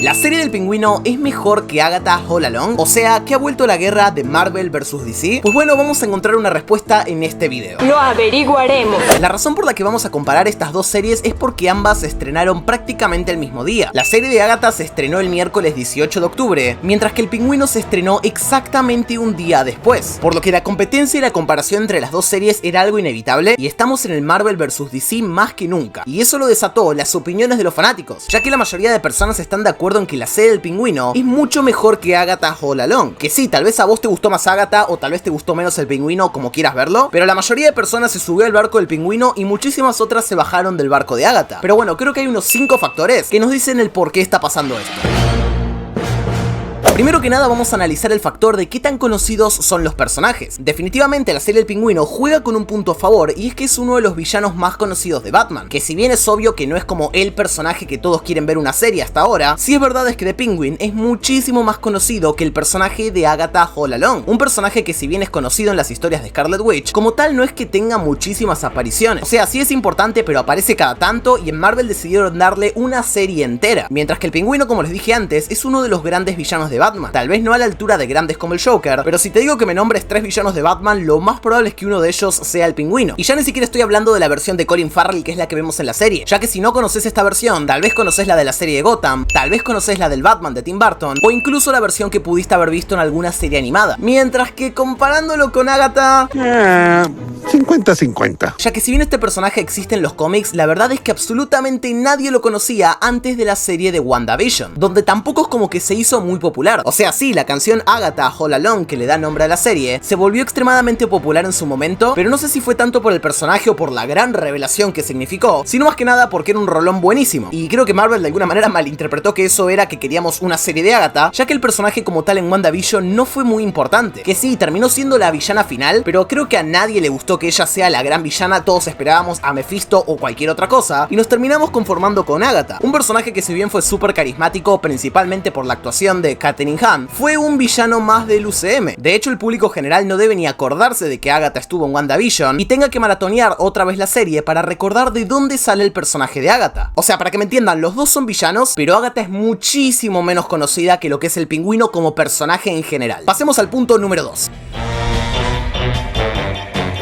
¿La serie del Pingüino es mejor que Agatha All Along? O sea, ¿que ha vuelto la guerra de Marvel vs DC? Pues bueno, vamos a encontrar una respuesta en este video. Lo averiguaremos. La razón por la que vamos a comparar estas dos series es porque ambas se estrenaron prácticamente el mismo día. La serie de Agatha se estrenó el miércoles 18 de octubre, mientras que el Pingüino se estrenó exactamente un día después. Por lo que la competencia y la comparación entre las dos series era algo inevitable, y estamos en el Marvel vs DC más que nunca. Y eso lo desató las opiniones de los fanáticos, ya que la mayoría de personas están de acuerdo en que la serie del Pingüino es mucho mejor que Agatha All Along. Que sí, tal vez a vos te gustó más Agatha o tal vez te gustó menos el Pingüino, como quieras verlo, pero la mayoría de personas se subió al barco del Pingüino y muchísimas otras se bajaron del barco de Agatha. Pero bueno, creo que hay unos 5 factores que nos dicen el por qué está pasando esto. Primero que nada vamos a analizar el factor de qué tan conocidos son los personajes. Definitivamente la serie del Pingüino juega con un punto a favor, y es que es uno de los villanos más conocidos de Batman, que si bien es obvio que no es como el personaje que todos quieren ver una serie hasta ahora, sí es verdad es que The Penguin es muchísimo más conocido que el personaje de Agatha All Along, un personaje que si bien es conocido en las historias de Scarlet Witch, como tal no es que tenga muchísimas apariciones. O sea, sí es importante, pero aparece cada tanto, y en Marvel decidieron darle una serie entera, mientras que el Pingüino, como les dije antes, es uno de los grandes villanos de Batman. Tal vez no a la altura de grandes como el Joker, pero si te digo que me nombres 3 villanos de Batman, lo más probable es que uno de ellos sea el Pingüino. Y ya ni siquiera estoy hablando de la versión de Colin Farrell, que es la que vemos en la serie, ya que si no conoces esta versión, tal vez conoces la de la serie de Gotham, tal vez conoces la del Batman de Tim Burton, o incluso la versión que pudiste haber visto en alguna serie animada. Mientras que comparándolo con Agatha... 50-50. Ya que si bien este personaje existe en los cómics, la verdad es que absolutamente nadie lo conocía antes de la serie de WandaVision, donde tampoco es como que se hizo muy popular. O sea, sí, la canción Agatha All Along, que le da nombre a la serie, se volvió extremadamente popular en su momento, pero no sé si fue tanto por el personaje o por la gran revelación que significó, sino más que nada porque era un rolón buenísimo. Y creo que Marvel de alguna manera malinterpretó que eso era que queríamos una serie de Agatha, ya que el personaje como tal en WandaVision no fue muy importante. Que sí, terminó siendo la villana final, pero creo que a nadie le gustó que ella sea la gran villana. Todos esperábamos a Mephisto o cualquier otra cosa, y nos terminamos conformando con Agatha, un personaje que si bien fue súper carismático, principalmente por la actuación de Katherine Hahn, fue un villano más del UCM. De hecho, el público general no debe ni acordarse de que Agatha estuvo en WandaVision y tenga que maratonear otra vez la serie para recordar de dónde sale el personaje de Agatha. O sea, para que me entiendan, los dos son villanos, pero Agatha es muchísimo menos conocida que lo que es el Pingüino como personaje en general. Pasemos al punto número 2.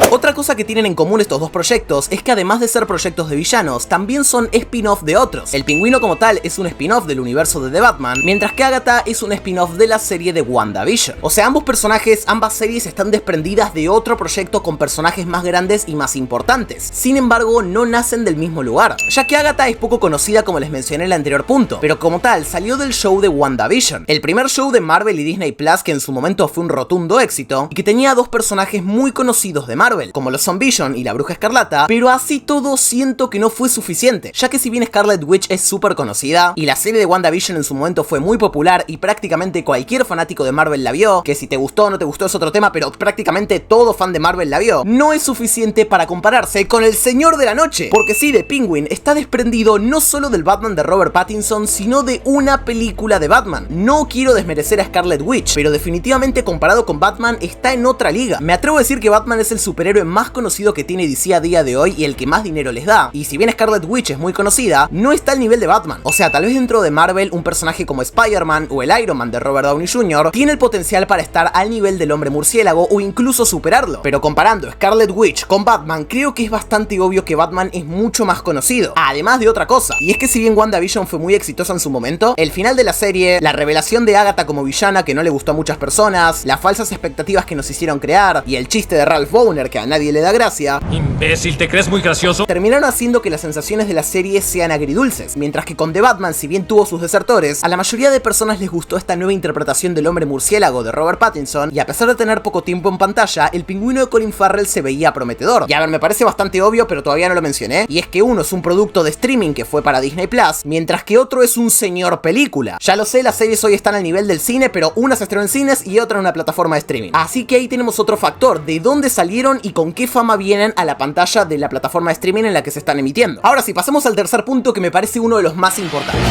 Otra cosa que tienen en común estos dos proyectos es que además de ser proyectos de villanos, también son spin-off de otros. El Pingüino como tal es un spin-off del universo de The Batman, mientras que Agatha es un spin-off de la serie de WandaVision. O sea, ambos personajes, ambas series están desprendidas de otro proyecto con personajes más grandes y más importantes. Sin embargo, no nacen del mismo lugar, ya que Agatha es poco conocida como les mencioné en el anterior punto, pero como tal salió del show de WandaVision, el primer show de Marvel y Disney Plus que en su momento fue un rotundo éxito y que tenía dos personajes muy conocidos de Marvel, como lo son Vision y la Bruja Escarlata, pero así todo siento que no fue suficiente, ya que si bien Scarlet Witch es súper conocida y la serie de WandaVision en su momento fue muy popular y prácticamente cualquier fanático de Marvel la vio, que si te gustó o no te gustó es otro tema, pero prácticamente todo fan de Marvel la vio, no es suficiente para compararse con el Señor de la Noche, porque sí, The Penguin está desprendido no solo del Batman de Robert Pattinson, sino de una película de Batman. No quiero desmerecer a Scarlet Witch, pero definitivamente comparado con Batman está en otra liga. Me atrevo a decir que Batman es el superhéroe más conocido que tiene DC a día de hoy y el que más dinero les da, y si bien Scarlet Witch es muy conocida, no está al nivel de Batman. O sea, tal vez dentro de Marvel un personaje como Spider-Man o el Iron Man de Robert Downey Jr. tiene el potencial para estar al nivel del Hombre Murciélago o incluso superarlo, pero comparando Scarlet Witch con Batman, creo que es bastante obvio que Batman es mucho más conocido, además de otra cosa, y es que si bien WandaVision fue muy exitosa en su momento, el final de la serie, la revelación de Agatha como villana que no le gustó a muchas personas, las falsas expectativas que nos hicieron crear y el chiste de Ralph Bohner que a nadie le da gracia, Imbécil, ¿te crees muy gracioso? terminaron haciendo que las sensaciones de la serie sean agridulces, mientras que con The Batman, si bien tuvo sus desertores, a la mayoría de personas les gustó esta nueva interpretación del Hombre Murciélago de Robert Pattinson, y a pesar de tener poco tiempo en pantalla, el Pingüino de Colin Farrell se veía prometedor. Y a ver, me parece bastante obvio, pero todavía no lo mencioné, y es que uno es un producto de streaming que fue para Disney Plus, mientras que otro es un señor película. Ya lo sé, las series hoy están al nivel del cine, pero una se estrenó en cines y otra en una plataforma de streaming. Así que ahí tenemos otro factor de dónde salieron y con qué fama vienen a la pantalla de la plataforma de streaming en la que se están emitiendo. Ahora sí, pasemos al tercer punto que me parece uno de los más importantes.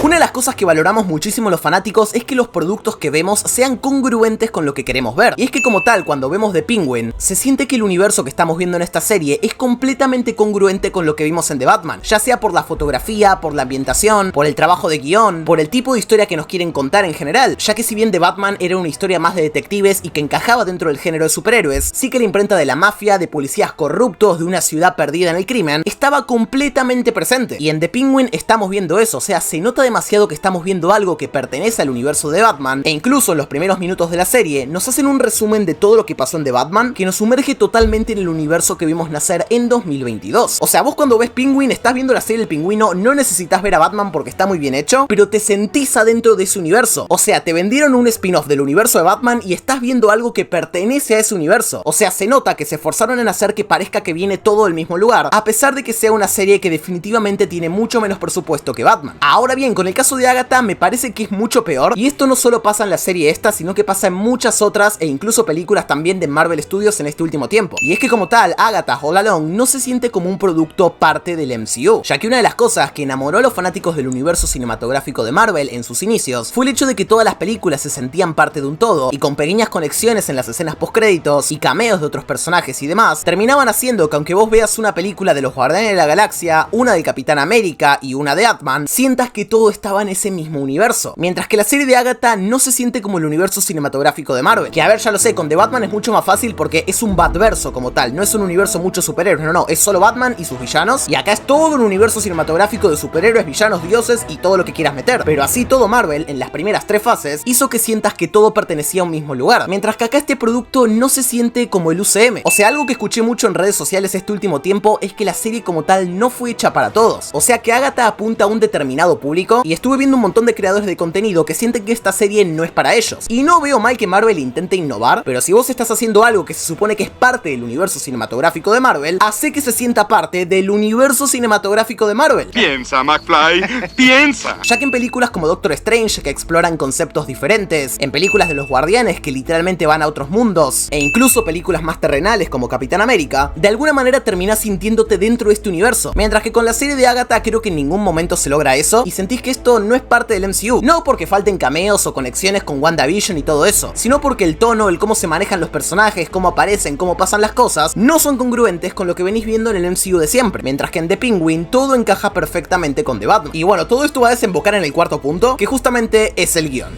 Una de las cosas que valoramos muchísimo los fanáticos es que los productos que vemos sean congruentes con lo que queremos ver. Y es que como tal, cuando vemos The Penguin, se siente que el universo que estamos viendo en esta serie es completamente congruente con lo que vimos en The Batman, ya sea por la fotografía, por la ambientación, por el trabajo de guión, por el tipo de historia que nos quieren contar en general, ya que si bien The Batman era una historia más de detectives y que encajaba dentro del género de superhéroes, sí que la imprenta de la mafia, de policías corruptos, de una ciudad perdida en el crimen, estaba completamente presente. Y en The Penguin estamos viendo eso, o sea, se nota demasiado que estamos viendo algo que pertenece al universo de Batman, e incluso en los primeros minutos de la serie nos hacen un resumen de todo lo que pasó en The Batman, que nos sumerge totalmente en el universo que vimos nacer en 2022. O sea, vos cuando ves Penguin, estás viendo la serie del Pingüino, no necesitas ver a Batman porque está muy bien hecho, pero te sentís adentro de ese universo. O sea, te vendieron un spin-off del universo de Batman y estás viendo algo que pertenece a ese universo. O sea, se nota que se esforzaron en hacer que parezca que viene todo del mismo lugar, a pesar de que sea una serie que definitivamente tiene mucho menos presupuesto que Batman. Ahora bien, con el caso de Agatha me parece que es mucho peor, y esto no solo pasa en la serie esta, sino que pasa en muchas otras e incluso películas también de Marvel Studios en este último tiempo. Y es que como tal, Agatha All Along no se siente como un producto parte del MCU, ya que una de las cosas que enamoró a los fanáticos del universo cinematográfico de Marvel en sus inicios fue el hecho de que todas las películas se sentían parte de un todo, y con pequeñas conexiones en las escenas postcréditos y cameos de otros personajes y demás, terminaban haciendo que aunque vos veas una película de los Guardianes de la Galaxia, una del Capitán América y una de Ant-Man, sientas que todo estaba en ese mismo universo. Mientras que la serie de Agatha no se siente como el universo cinematográfico de Marvel, que a ver, ya lo sé, con The Batman es mucho más fácil porque es un Batverso como tal, no es un universo mucho superhéroes, no, es solo Batman y sus villanos, y acá es todo un universo cinematográfico de superhéroes, villanos, dioses y todo lo que quieras meter. Pero así todo Marvel, en las primeras 3 fases, hizo que sientas que todo pertenecía a un mismo lugar, mientras que acá este producto no se siente como el UCM. O sea, algo que escuché mucho en redes sociales este último tiempo es que la serie como tal no fue hecha para todos, o sea que Agatha apunta a un determinado público, y estuve viendo un montón de creadores de contenido que sienten que esta serie no es para ellos. Y no veo mal que Marvel intente innovar, pero si vos estás haciendo algo que se supone que es parte del universo cinematográfico de Marvel, hace que se sienta parte del universo cinematográfico de Marvel. Piensa, McFly, piensa. Ya que en películas como Doctor Strange, que exploran conceptos diferentes, en películas de los Guardianes, que literalmente van a otros mundos, e incluso películas más terrenales como Capitán América, de alguna manera terminás sintiéndote dentro de este universo. Mientras que con la serie de Agatha creo que en ningún momento se logra eso, y sentís que esto no es parte del MCU. No porque falten cameos o conexiones con WandaVision y todo eso, sino porque el tono, el cómo se manejan los personajes, cómo aparecen, cómo pasan las cosas, no son congruentes con lo que venís viendo en el MCU de siempre. Mientras que en The Penguin todo encaja perfectamente con The Batman. Y bueno, todo esto va a desembocar en el cuarto punto, que justamente es el guión.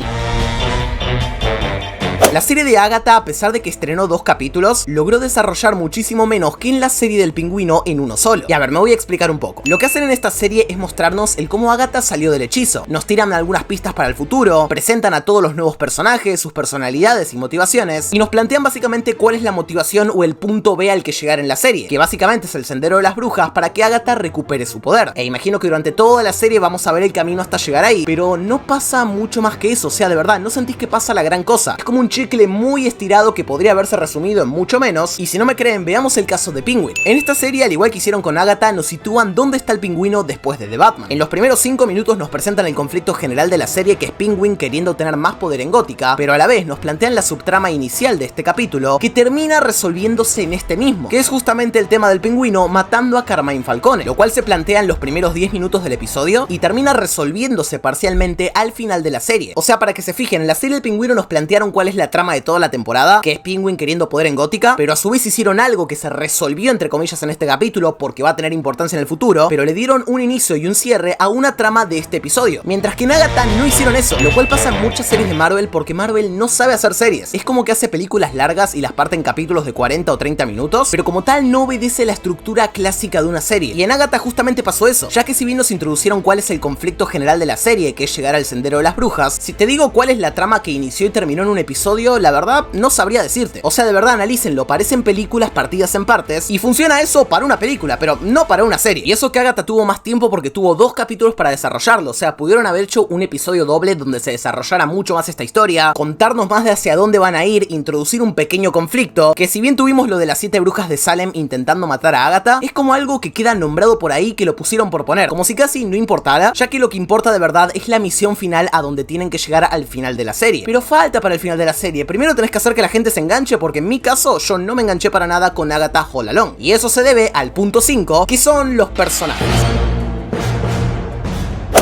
La serie de Agatha, a pesar de que estrenó 2 capítulos, logró desarrollar muchísimo menos que en la serie del Pingüino en uno solo. Y a ver, me voy a explicar un poco. Lo que hacen en esta serie es mostrarnos el cómo Agatha salió del hechizo, nos tiran algunas pistas para el futuro, presentan a todos los nuevos personajes, sus personalidades y motivaciones, y nos plantean básicamente cuál es la motivación o el punto B al que llegar en la serie, que básicamente es el sendero de las brujas para que Agatha recupere su poder. E imagino que durante toda la serie vamos a ver el camino hasta llegar ahí, pero no pasa mucho más que eso, o sea, de verdad, no sentís que pasa la gran cosa. Es como un chicle muy estirado que podría haberse resumido en mucho menos, y si no me creen, veamos el caso de Penguin. En esta serie, al igual que hicieron con Agatha, nos sitúan dónde está el pingüino después de The Batman. En los primeros 5 minutos nos presentan el conflicto general de la serie, que es Penguin queriendo tener más poder en Gótica, pero a la vez nos plantean la subtrama inicial de este capítulo, que termina resolviéndose en este mismo, que es justamente el tema del pingüino matando a Carmine Falcone, lo cual se plantea en los primeros 10 minutos del episodio y termina resolviéndose parcialmente al final de la serie. O sea, para que se fijen, en la serie del pingüino nos plantearon cuál es la trama de toda la temporada, que es Penguin queriendo poder en Gótica, pero a su vez hicieron algo que se resolvió entre comillas en este capítulo porque va a tener importancia en el futuro, pero le dieron un inicio y un cierre a una trama de este episodio, mientras que en Agatha no hicieron eso, lo cual pasa en muchas series de Marvel porque Marvel no sabe hacer series. Es como que hace películas largas y las parte en capítulos de 40 o 30 minutos, pero como tal no obedece la estructura clásica de una serie, y en Agatha justamente pasó eso, ya que si bien nos introducieron cuál es el conflicto general de la serie, que es llegar al sendero de las brujas, si te digo cuál es la trama que inició y terminó en un episodio, la verdad no sabría decirte. O sea, de verdad, analícenlo, parecen películas partidas en partes, y funciona eso para una película, pero no para una serie. Y eso que Agatha tuvo más tiempo porque tuvo 2 capítulos para desarrollarlo, o sea, pudieron haber hecho un episodio doble donde se desarrollara mucho más esta historia, contarnos más de hacia dónde van a ir, introducir un pequeño conflicto, que si bien tuvimos lo de las 7 brujas de Salem intentando matar a Agatha, es como algo que queda nombrado por ahí, que lo pusieron por poner, como si casi no importara, ya que lo que importa de verdad es la misión final a donde tienen que llegar al final de la serie. Pero falta para el final de la serie, primero tenés que hacer que la gente se enganche, porque en mi caso yo no me enganché para nada con Agatha All Along, y eso se debe al punto 5, que son los personajes.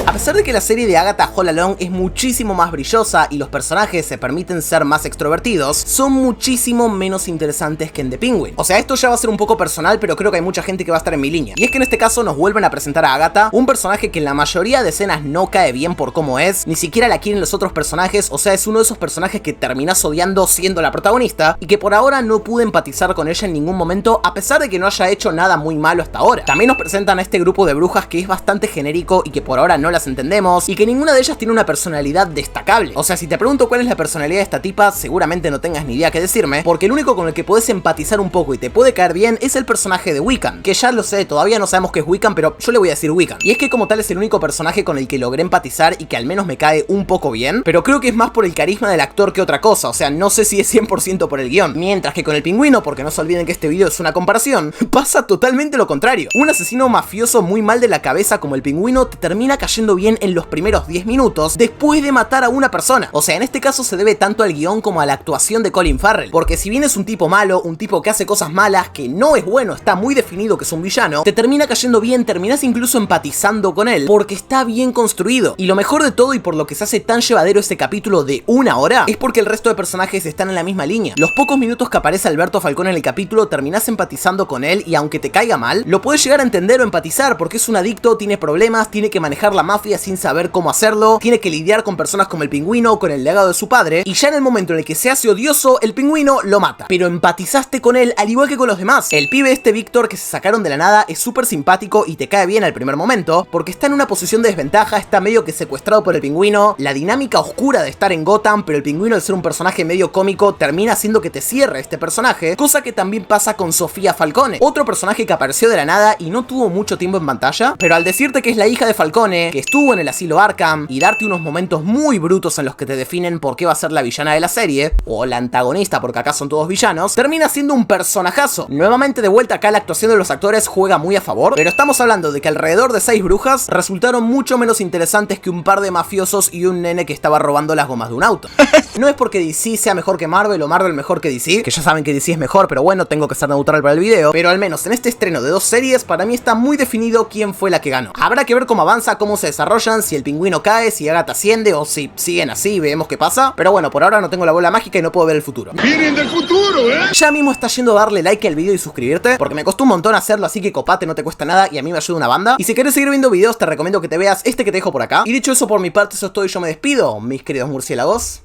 A pesar de que la serie de Agatha All Along es muchísimo más brillosa y los personajes se permiten ser más extrovertidos, son muchísimo menos interesantes que en The Penguin. O sea, esto ya va a ser un poco personal, pero creo que hay mucha gente que va a estar en mi línea. Y es que en este caso nos vuelven a presentar a Agatha, un personaje que en la mayoría de escenas no cae bien por cómo es, ni siquiera la quieren los otros personajes, o sea, es uno de esos personajes que terminás odiando siendo la protagonista, y que por ahora no pude empatizar con ella en ningún momento, a pesar de que no haya hecho nada muy malo hasta ahora. También nos presentan a este grupo de brujas que es bastante genérico y que por ahora no las entendemos, y que ninguna de ellas tiene una personalidad destacable. O sea, si te pregunto cuál es la personalidad de esta tipa, seguramente no tengas ni idea qué decirme, porque el único con el que puedes empatizar un poco y te puede caer bien es el personaje de Wiccan, que ya lo sé, todavía no sabemos qué es Wiccan, pero yo le voy a decir Wiccan. Y es que como tal es el único personaje con el que logré empatizar y que al menos me cae un poco bien, pero creo que es más por el carisma del actor que otra cosa, o sea, no sé si es 100% por el guión. Mientras que con el pingüino, porque no se olviden que este video es una comparación, pasa totalmente lo contrario. Un asesino mafioso muy mal de la cabeza como el pingüino te termina cayendo bien en los primeros 10 minutos después de matar a una persona. O sea, en este caso se debe tanto al guión como a la actuación de Colin Farrell, porque si bien es un tipo malo, un tipo que hace cosas malas, que no es bueno, está muy definido que es un villano, te termina cayendo bien, terminas incluso empatizando con él, porque está bien construido. Y lo mejor de todo, y por lo que se hace tan llevadero este capítulo de 1 hora, es porque el resto de personajes están en la misma línea. Los pocos minutos que aparece Alberto Falcón en el capítulo, terminás empatizando con él, y aunque te caiga mal, lo puedes llegar a entender o empatizar, porque es un adicto, tiene problemas, tiene que manejar la mafia sin saber cómo hacerlo, tiene que lidiar con personas como el pingüino, con el legado de su padre, y ya en el momento en el que se hace odioso, el pingüino lo mata. Pero empatizaste con él al igual que con los demás. El pibe este Víctor que se sacaron de la nada es súper simpático y te cae bien al primer momento, porque está en una posición de desventaja, está medio que secuestrado por el pingüino, la dinámica oscura de estar en Gotham, pero el pingüino al ser un personaje medio cómico termina haciendo que te cierre este personaje, cosa que también pasa con Sofía Falcone, otro personaje que apareció de la nada y no tuvo mucho tiempo en pantalla, pero al decirte que es la hija de Falcone, que estuvo en el asilo Arkham, y darte unos momentos muy brutos en los que te definen por qué va a ser la villana de la serie, o la antagonista porque acá son todos villanos, termina siendo un personajazo. Nuevamente de vuelta acá la actuación de los actores juega muy a favor, pero estamos hablando de que alrededor de 6 brujas resultaron mucho menos interesantes que un par de mafiosos y un nene que estaba robando las gomas de un auto. No es porque DC sea mejor que Marvel o Marvel mejor que DC, que ya saben que DC es mejor, pero bueno, tengo que ser neutral para el video, pero al menos en este estreno de 2 series, para mí está muy definido quién fue la que ganó. Habrá que ver cómo avanza, cómo se desarrollan, si el pingüino cae, si Agatha asciende o si siguen así y vemos qué pasa, pero bueno, por ahora no tengo la bola mágica y no puedo ver el futuro. ¡Vienen del futuro, eh! Ya mismo está yendo a darle like al video y suscribirte, porque me costó un montón hacerlo, así que copate, no te cuesta nada y a mí me ayuda una banda. Y si quieres seguir viendo videos, te recomiendo que te veas este que te dejo por acá. Y dicho eso, por mi parte, eso es todo y yo me despido, mis queridos murciélagos.